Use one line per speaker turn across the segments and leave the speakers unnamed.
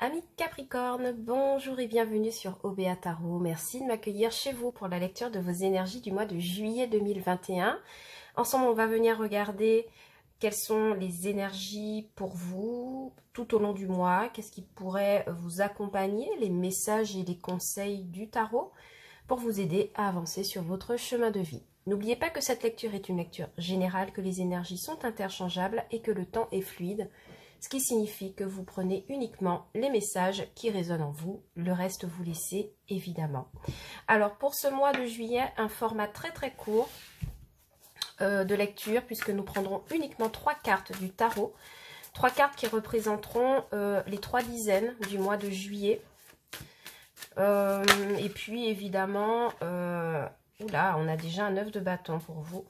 Amis Capricorne, bonjour et bienvenue sur OBA Tarot. Merci de m'accueillir chez vous pour la lecture de vos énergies du mois de juillet 2021. Ensemble, on va venir regarder quelles sont les énergies pour vous tout au long du mois, qu'est-ce qui pourrait vous accompagner, les messages et les conseils du tarot pour vous aider à avancer sur votre chemin de vie. N'oubliez pas que cette lecture est une lecture générale, que les énergies sont interchangeables et que le temps est fluide. Ce qui signifie que vous prenez uniquement les messages qui résonnent en vous. Le reste, vous laissez évidemment. Alors, pour ce mois de juillet, un format très court de lecture, puisque nous prendrons uniquement 3 cartes du tarot. 3 cartes qui représenteront les 3 dizaines du mois de juillet. Et puis, évidemment, oula, on a déjà un 9 de bâton pour vous.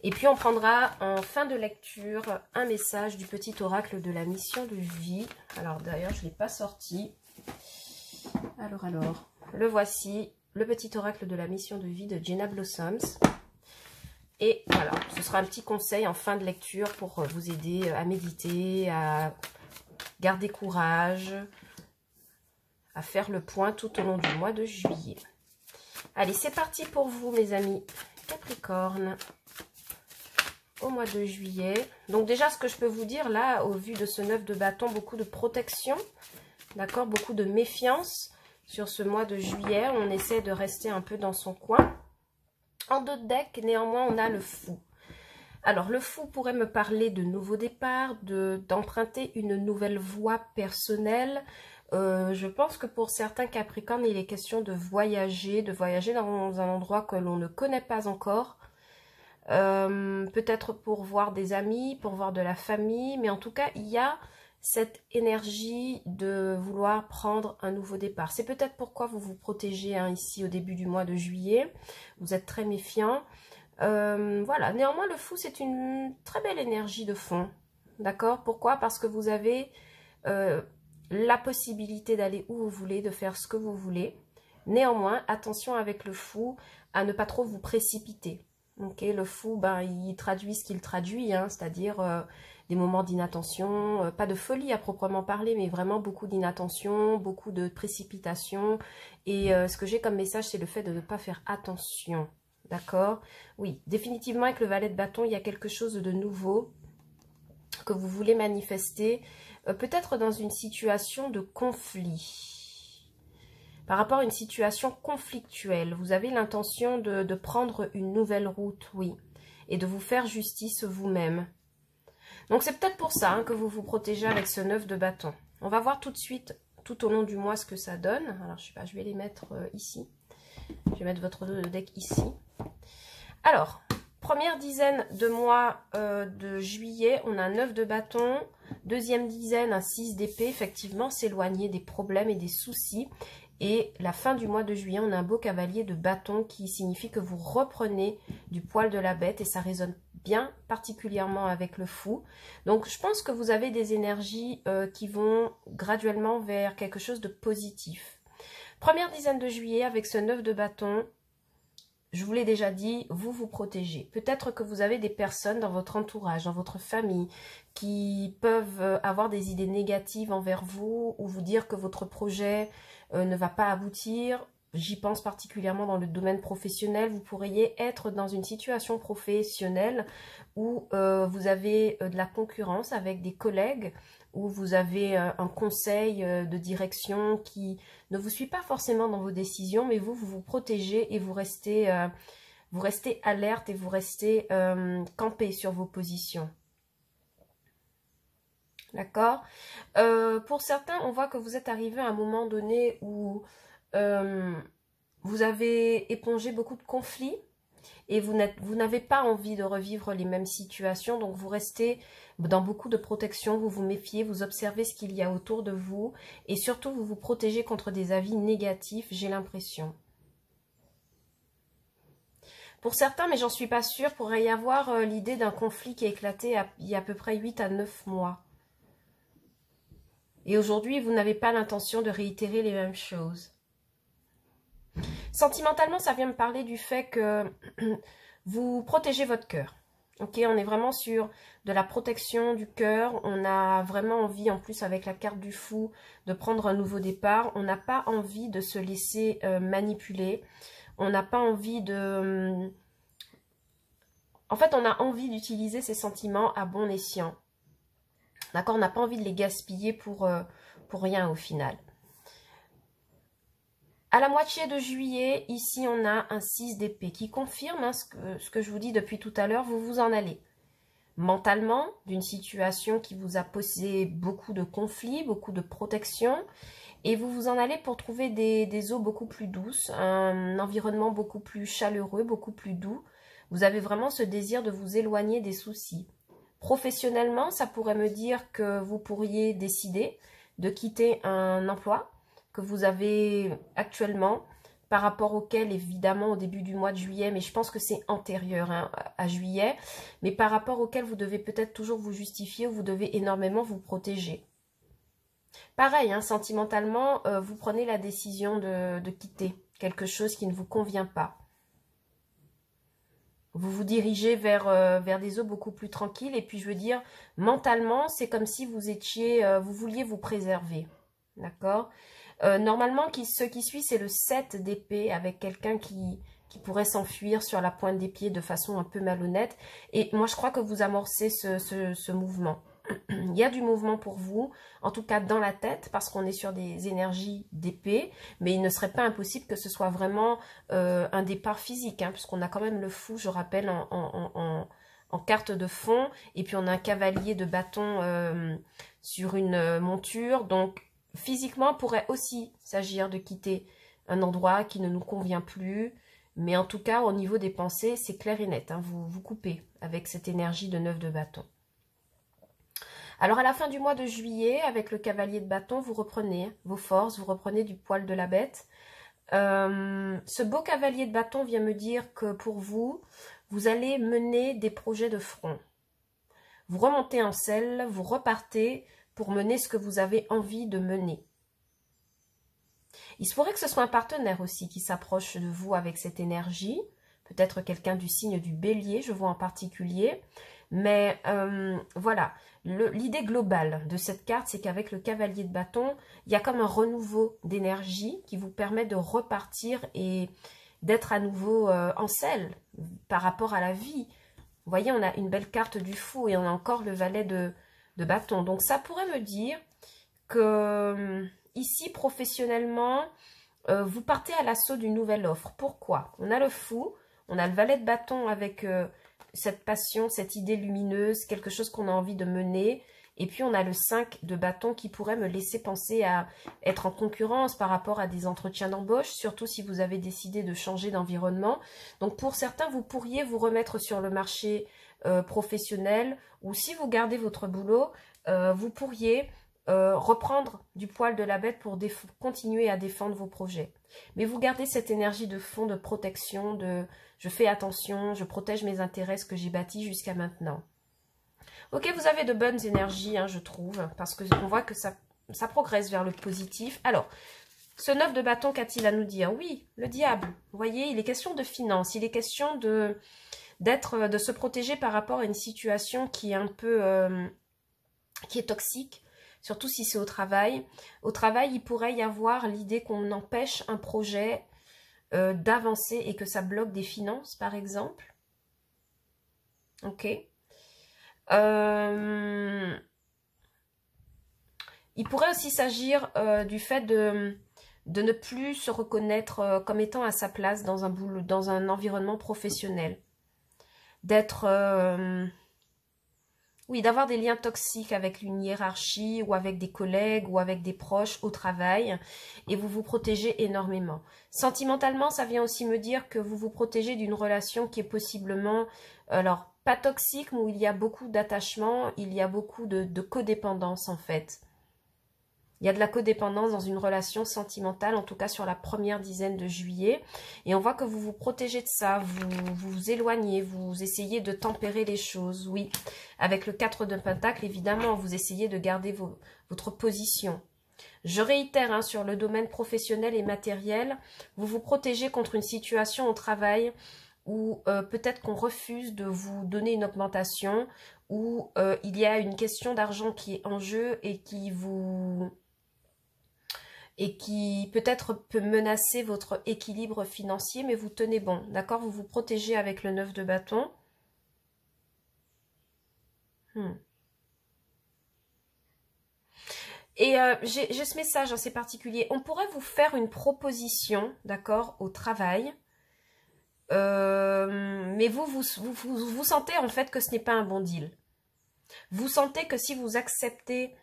Et puis on prendra en fin de lecture un message du petit oracle de la mission de vie. Alors d'ailleurs je ne l'ai pas sorti. Alors, le voici, le petit oracle de la mission de vie de Jenna Blossoms. Et voilà, ce sera un petit conseil en fin de lecture pour vous aider à méditer, à garder courage, à faire le point tout au long du mois de juillet. Allez, c'est parti pour vous mes amis Capricorne. Au mois de juillet. Donc déjà, ce que je peux vous dire là, au vu de ce 9 de bâton, beaucoup de protection, d'accord, beaucoup de méfiance sur ce mois de juillet. On essaie de rester un peu dans son coin. En dos de deck, néanmoins, on a le fou. Alors, le fou pourrait me parler de nouveaux départs, d'emprunter une nouvelle voie personnelle. Je pense que pour certains Capricornes, il est question de voyager dans un endroit que l'on ne connaît pas encore. Peut-être pour voir des amis, pour voir de la famille, mais en tout cas il y a cette énergie de vouloir prendre un nouveau départ. C'est peut-être pourquoi vous vous protégez ici au début du mois de juillet, vous êtes très méfiant. Voilà, néanmoins le fou c'est une très belle énergie de fond, d'accord? Pourquoi? Parce que vous avez la possibilité d'aller où vous voulez, de faire ce que vous voulez. Néanmoins, attention avec le fou à ne pas trop vous précipiter. Okay, le fou, ben, il traduit ce qu'il traduit, hein, c'est-à-dire des moments d'inattention, pas de folie à proprement parler, mais vraiment beaucoup d'inattention, beaucoup de précipitation. Et ce que j'ai comme message, c'est le fait de ne pas faire attention, d'accord? Oui, définitivement, avec le valet de bâton, il y a quelque chose de nouveau que vous voulez manifester, peut-être dans une situation de conflit. Par rapport à une situation conflictuelle, vous avez l'intention de prendre une nouvelle route, oui, et de vous faire justice vous-même. Donc c'est peut-être pour ça que vous vous protégez avec ce 9 de bâton. On va voir tout de suite, tout au long du mois, ce que ça donne. Alors je sais pas, je vais les mettre ici. Je vais mettre votre deck ici. Alors, première dizaine de mois de juillet, on a un 9 de bâton. Deuxième dizaine, un 6 d'épée. Effectivement, s'éloigner des problèmes et des soucis. Et la fin du mois de juillet, on a un beau cavalier de bâton qui signifie que vous reprenez du poil de la bête et ça résonne bien particulièrement avec le fou. Donc je pense que vous avez des énergies qui vont graduellement vers quelque chose de positif. Première dizaine de juillet avec ce 9 de bâton, je vous l'ai déjà dit, vous vous protégez. Peut-être que vous avez des personnes dans votre entourage, dans votre famille, qui peuvent avoir des idées négatives envers vous ou vous dire que votre projet ne va pas aboutir. J'y pense particulièrement dans le domaine professionnel. Vous pourriez être dans une situation professionnelle où vous avez de la concurrence avec des collègues, où vous avez un conseil de direction qui ne vous suit pas forcément dans vos décisions, mais vous vous protégez et vous restez alerte et vous restez campé sur vos positions. D'accord? Pour certains, on voit que vous êtes arrivé à un moment donné où vous avez épongé beaucoup de conflits et vous n'avez pas envie de revivre les mêmes situations, donc vous restez dans beaucoup de protection, vous vous méfiez, vous observez ce qu'il y a autour de vous et surtout vous vous protégez contre des avis négatifs, j'ai l'impression. Pour certains, mais j'en suis pas sûre, pourrait y avoir l'idée d'un conflit qui a éclaté il y a à peu près 8 à 9 mois. Et aujourd'hui, vous n'avez pas l'intention de réitérer les mêmes choses. Sentimentalement, ça vient me parler du fait que vous protégez votre cœur. Ok, on est vraiment sur de la protection du cœur. On a vraiment envie, en plus avec la carte du fou, de prendre un nouveau départ. On n'a pas envie de se laisser manipuler. On n'a pas envie de... En fait, on a envie d'utiliser ces sentiments à bon escient. D'accord? On n'a pas envie de les gaspiller pour rien au final. À la moitié de juillet, ici, on a un 6 d'épée qui confirme hein, ce que je vous dis depuis tout à l'heure. Vous vous en allez mentalement d'une situation qui vous a posé beaucoup de conflits, beaucoup de protection. Et vous vous en allez pour trouver des eaux beaucoup plus douces, un environnement beaucoup plus chaleureux, beaucoup plus doux. Vous avez vraiment ce désir de vous éloigner des soucis. Professionnellement, ça pourrait me dire que vous pourriez décider de quitter un emploi que vous avez actuellement, par rapport auquel, évidemment, au début du mois de juillet, mais je pense que c'est antérieur hein, à juillet, mais par rapport auquel vous devez peut-être toujours vous justifier, vous devez énormément vous protéger. Pareil, hein, sentimentalement, vous prenez la décision de quitter quelque chose qui ne vous convient pas. Vous vous dirigez vers des eaux beaucoup plus tranquilles. Et puis, je veux dire, mentalement, c'est comme si vous étiez, vous vouliez vous préserver. D'accord? Normalement, ce qui suit, c'est le 7 d'épée avec quelqu'un qui pourrait s'enfuir sur la pointe des pieds de façon un peu malhonnête. Et moi, je crois que vous amorcez ce mouvement. Il y a du mouvement pour vous, en tout cas dans la tête, parce qu'on est sur des énergies d'épée, mais il ne serait pas impossible que ce soit vraiment un départ physique, hein, puisqu'on a quand même le fou, je rappelle, en carte de fond, et puis on a un cavalier de bâton sur une monture, donc physiquement, il pourrait aussi s'agir de quitter un endroit qui ne nous convient plus, mais en tout cas, au niveau des pensées, c'est clair et net, hein, vous coupez avec cette énergie de 9 de bâton. Alors à la fin du mois de juillet, avec le cavalier de bâton, vous reprenez vos forces, vous reprenez du poil de la bête. Ce beau cavalier de bâton vient me dire que pour vous, vous allez mener des projets de front. Vous remontez en selle, vous repartez pour mener ce que vous avez envie de mener. Il se pourrait que ce soit un partenaire aussi qui s'approche de vous avec cette énergie, peut-être quelqu'un du signe du bélier, je vois en particulier. Mais voilà, l'idée globale de cette carte, c'est qu'avec le cavalier de bâton, il y a comme un renouveau d'énergie qui vous permet de repartir et d'être à nouveau en selle par rapport à la vie. Vous voyez, on a une belle carte du fou et on a encore le valet de bâton. Donc ça pourrait me dire que ici, professionnellement, vous partez à l'assaut d'une nouvelle offre. Pourquoi? On a le fou, on a le valet de bâton avec... cette passion, cette idée lumineuse, quelque chose qu'on a envie de mener. Et puis, on a le 5 de bâton qui pourrait me laisser penser à être en concurrence par rapport à des entretiens d'embauche, surtout si vous avez décidé de changer d'environnement. Donc, pour certains, vous pourriez vous remettre sur le marché professionnel ou si vous gardez votre boulot, vous pourriez reprendre du poil de la bête pour continuer à défendre vos projets. Mais vous gardez cette énergie de fond, de protection, de je fais attention, je protège mes intérêts, ce que j'ai bâti jusqu'à maintenant. Ok, vous avez de bonnes énergies, hein, je trouve, parce qu'on voit que ça progresse vers le positif. Alors, ce 9 de bâton, qu'a-t-il à nous dire? Oui, le diable. Vous voyez, il est question de finances, il est question de se protéger par rapport à une situation qui est un peu, qui est toxique. Surtout si c'est au travail. Au travail, il pourrait y avoir l'idée qu'on empêche un projet d'avancer et que ça bloque des finances, par exemple. Ok. Il pourrait aussi s'agir du fait de ne plus se reconnaître comme étant à sa place dans un boulot, dans un environnement professionnel. D'être... oui, d'avoir des liens toxiques avec une hiérarchie ou avec des collègues ou avec des proches au travail et vous vous protégez énormément. Sentimentalement, ça vient aussi me dire que vous vous protégez d'une relation qui est possiblement, alors pas toxique, mais où il y a beaucoup d'attachement, il y a beaucoup de codépendance en fait. Il y a de la codépendance dans une relation sentimentale, en tout cas sur la première dizaine de juillet. Et on voit que vous vous protégez de ça, vous vous éloignez, vous essayez de tempérer les choses, oui. Avec le 4 de Pentacle, évidemment, vous essayez de garder votre position. Je réitère, hein, sur le domaine professionnel et matériel, vous vous protégez contre une situation au travail ou peut-être qu'on refuse de vous donner une augmentation, ou il y a une question d'argent qui est en jeu et qui peut-être peut menacer votre équilibre financier, mais vous tenez bon, d'accord? Vous vous protégez avec le 9 de bâton. Et j'ai ce message, hein, c'est particulier. On pourrait vous faire une proposition, d'accord, au travail. Mais vous sentez en fait que ce n'est pas un bon deal. Vous sentez que si vous acceptez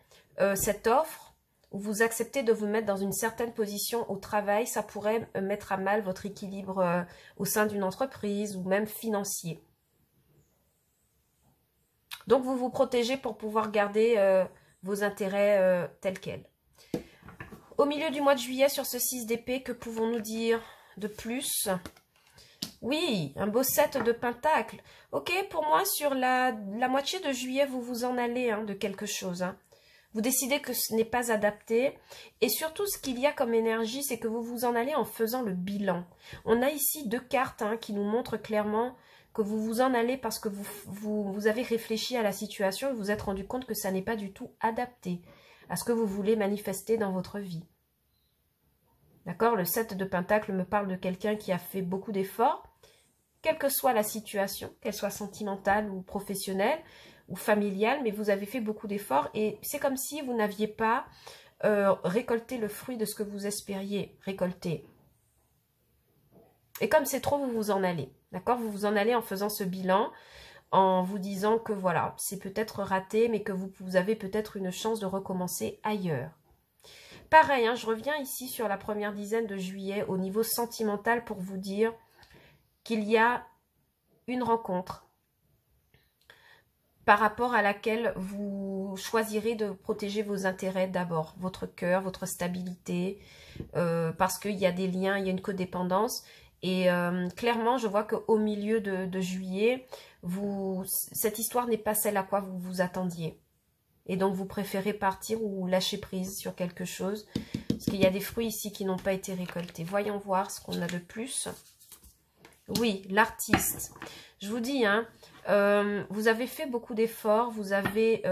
cette offre, ou vous acceptez de vous mettre dans une certaine position au travail, ça pourrait mettre à mal votre équilibre au sein d'une entreprise ou même financier. Donc vous vous protégez pour pouvoir garder vos intérêts tels quels. Au milieu du mois de juillet, sur ce 6 d'épée, que pouvons-nous dire de plus? Oui, un beau 7 de pentacle. Ok, pour moi, sur la moitié de juillet, vous vous en allez de quelque chose. Vous décidez que ce n'est pas adapté. Et surtout, ce qu'il y a comme énergie, c'est que vous vous en allez en faisant le bilan. On a ici 2 cartes qui nous montrent clairement que vous vous en allez parce que vous avez réfléchi à la situation et vous vous êtes rendu compte que ça n'est pas du tout adapté à ce que vous voulez manifester dans votre vie. D'accord? Le 7 de pentacle me parle de quelqu'un qui a fait beaucoup d'efforts, quelle que soit la situation, qu'elle soit sentimentale ou professionnelle ou familiale, mais vous avez fait beaucoup d'efforts et c'est comme si vous n'aviez pas récolté le fruit de ce que vous espériez récolter. Et comme c'est trop, vous vous en allez. D'accord? Vous vous en allez en faisant ce bilan, en vous disant que voilà, c'est peut-être raté, mais que vous avez peut-être une chance de recommencer ailleurs. Pareil, je reviens ici sur la première dizaine de juillet au niveau sentimental pour vous dire qu'il y a une rencontre par rapport à laquelle vous choisirez de protéger vos intérêts d'abord, votre cœur, votre stabilité, parce qu'il y a des liens, il y a une codépendance. Et clairement, je vois qu'au milieu de juillet, cette histoire n'est pas celle à quoi vous vous attendiez. Et donc, vous préférez partir ou lâcher prise sur quelque chose. Parce qu'il y a des fruits ici qui n'ont pas été récoltés. Voyons voir ce qu'on a de plus. Oui, l'artiste. Je vous dis, vous avez fait beaucoup d'efforts. Vous avez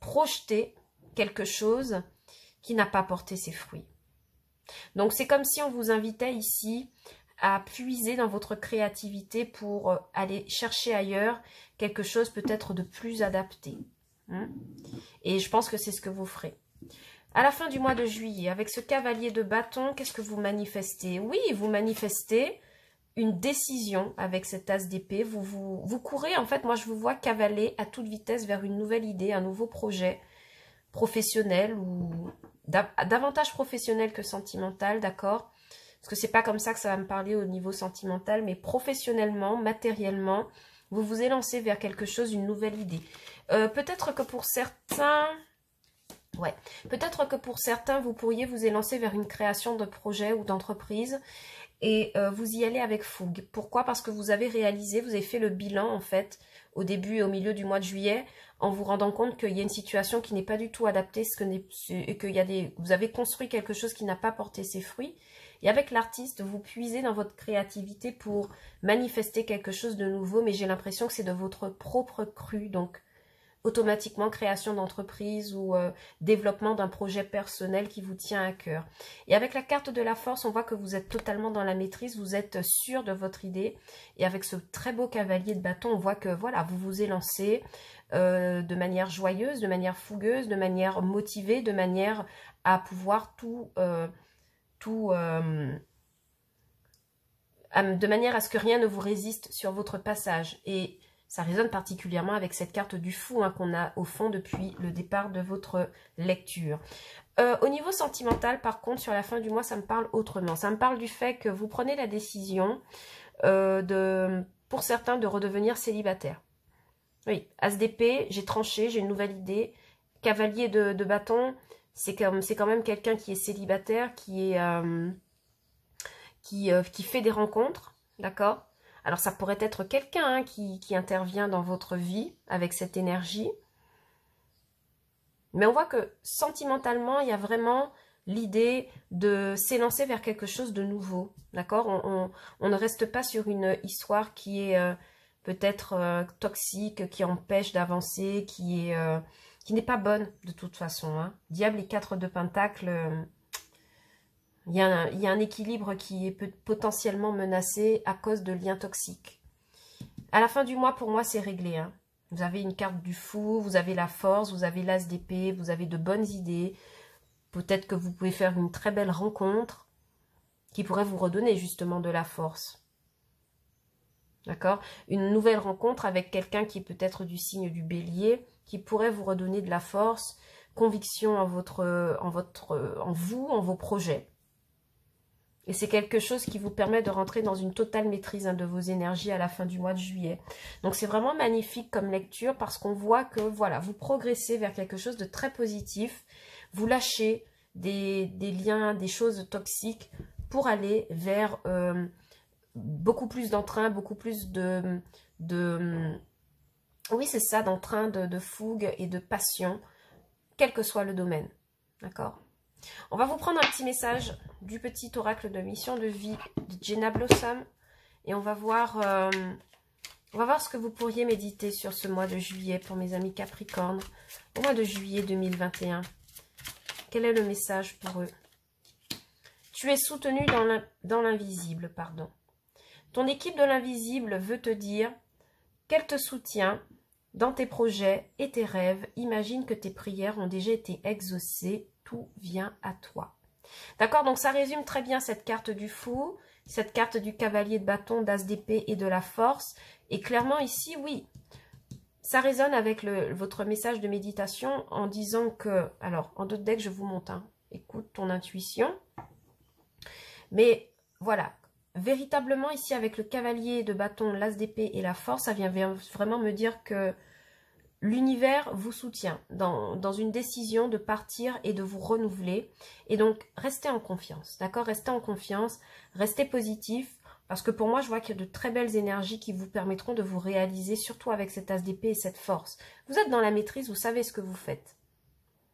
projeté quelque chose qui n'a pas porté ses fruits. Donc, c'est comme si on vous invitait ici à puiser dans votre créativité pour aller chercher ailleurs quelque chose peut-être de plus adapté. Et je pense que c'est ce que vous ferez. À la fin du mois de juillet, avec ce cavalier de bâton, qu'est-ce que vous manifestez? Oui, vous manifestez une décision avec cet as d'épée. Vous courez, en fait, moi je vous vois cavaler à toute vitesse vers une nouvelle idée, un nouveau projet professionnel ou davantage professionnel que sentimental, d'accord? Parce que c'est pas comme ça que ça va me parler au niveau sentimental, mais professionnellement, matériellement, vous vous élancez vers quelque chose, une nouvelle idée. Peut-être que pour certains, vous pourriez vous élancer vers une création de projet ou d'entreprise et vous y allez avec fougue. Pourquoi? Parce que vous avez réalisé, vous avez fait le bilan en fait au début et au milieu du mois de juillet en vous rendant compte qu'il y a une situation qui n'est pas du tout adaptée et que vous avez construit quelque chose qui n'a pas porté ses fruits. Et avec l'artiste, vous puisez dans votre créativité pour manifester quelque chose de nouveau, mais j'ai l'impression que c'est de votre propre cru, donc automatiquement création d'entreprise ou développement d'un projet personnel qui vous tient à cœur. Et avec la carte de la force, on voit que vous êtes totalement dans la maîtrise, vous êtes sûr de votre idée. Et avec ce très beau cavalier de bâton, on voit que voilà, vous vous élancez de manière joyeuse, de manière fougueuse, de manière motivée, de manière à pouvoir de manière à ce que rien ne vous résiste sur votre passage. Et ça résonne particulièrement avec cette carte du fou qu'on a au fond depuis le départ de votre lecture. Au niveau sentimental, par contre, sur la fin du mois, ça me parle autrement. Ça me parle du fait que vous prenez la décision, pour certains, de redevenir célibataire. Oui, as d'épée, j'ai tranché, j'ai une nouvelle idée. Cavalier de bâton, c'est quand même quelqu'un qui est célibataire, qui fait des rencontres, d'accord? Alors, ça pourrait être quelqu'un qui intervient dans votre vie avec cette énergie. Mais on voit que sentimentalement, il y a vraiment l'idée de s'élancer vers quelque chose de nouveau. D'accord, on ne reste pas sur une histoire qui est peut-être toxique, qui empêche d'avancer, qui n'est pas bonne de toute façon. Hein. Diable et 4 de Pentacle, il y a un équilibre qui est potentiellement menacé à cause de liens toxiques. À la fin du mois, pour moi, c'est réglé. Hein. Vous avez une carte du fou, vous avez la force, vous avez l'as d'épée, vous avez de bonnes idées. Peut-être que vous pouvez faire une très belle rencontre qui pourrait vous redonner justement de la force. D'accord? Une nouvelle rencontre avec quelqu'un qui est peut-être du signe du bélier, qui pourrait vous redonner de la force, conviction en vous, en vos projets. Et c'est quelque chose qui vous permet de rentrer dans une totale maîtrise de vos énergies à la fin du mois de juillet. Donc c'est vraiment magnifique comme lecture parce qu'on voit que voilà, vous progressez vers quelque chose de très positif. Vous lâchez des liens, des choses toxiques pour aller vers beaucoup plus d'entrain, beaucoup plus oui c'est ça, d'entrain, de fougue et de passion, quel que soit le domaine. D'accord ? On va vous prendre un petit message du petit oracle de mission de vie de Jenna Blossom et on va voir ce que vous pourriez méditer sur ce mois de juillet pour mes amis Capricorne, au mois de juillet 2021. Quel est le message pour eux? Tu es soutenu dans l'invisible, pardon. Ton équipe de l'invisible veut te dire qu'elle te soutient dans tes projets et tes rêves. Imagine que tes prières ont déjà été exaucées. Tout vient à toi. D'accord, donc ça résume très bien cette carte du fou, cette carte du cavalier de bâton, d'as d'épée et de la force. Et clairement ici, oui, ça résonne avec votre message de méditation en disant que, alors en d'autres decks je vous montre, hein, écoute ton intuition. Mais voilà, véritablement ici avec le cavalier de bâton, l'as d'épée et la force, ça vient vraiment me dire que l'univers vous soutient dans une décision de partir et de vous renouveler. Et donc, restez en confiance, d'accord? Restez en confiance, restez positif, parce que pour moi, je vois qu'il y a de très belles énergies qui vous permettront de vous réaliser, surtout avec cet as d'épée et cette force. Vous êtes dans la maîtrise, vous savez ce que vous faites.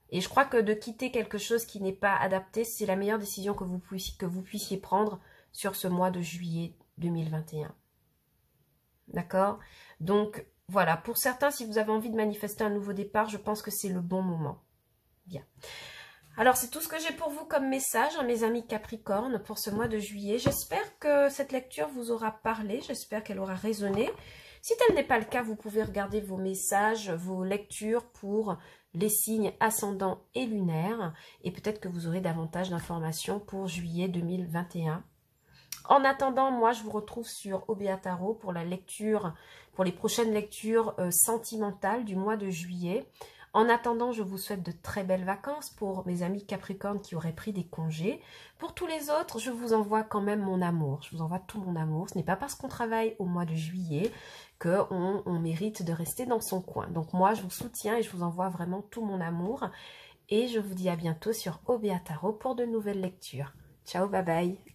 Et je crois que de quitter quelque chose qui n'est pas adapté, c'est la meilleure décision que vous puissiez prendre sur ce mois de juillet 2021. D'accord? Donc, voilà, pour certains, si vous avez envie de manifester un nouveau départ, je pense que c'est le bon moment. Bien. Alors, c'est tout ce que j'ai pour vous comme message, mes amis Capricorne, pour ce mois de juillet. J'espère que cette lecture vous aura parlé, j'espère qu'elle aura résonné. Si tel n'est pas le cas, vous pouvez regarder vos messages, vos lectures pour les signes ascendants et lunaires. Et peut-être que vous aurez davantage d'informations pour juillet 2021. En attendant, moi, je vous retrouve sur Obéa Tarot pour la lecture, pour les prochaines lectures sentimentales du mois de juillet. En attendant, je vous souhaite de très belles vacances pour mes amis Capricorne qui auraient pris des congés. Pour tous les autres, je vous envoie quand même mon amour. Je vous envoie tout mon amour. Ce n'est pas parce qu'on travaille au mois de juillet qu'on mérite de rester dans son coin. Donc moi, je vous soutiens et je vous envoie vraiment tout mon amour. Et je vous dis à bientôt sur Obéa Tarot pour de nouvelles lectures. Ciao, bye bye.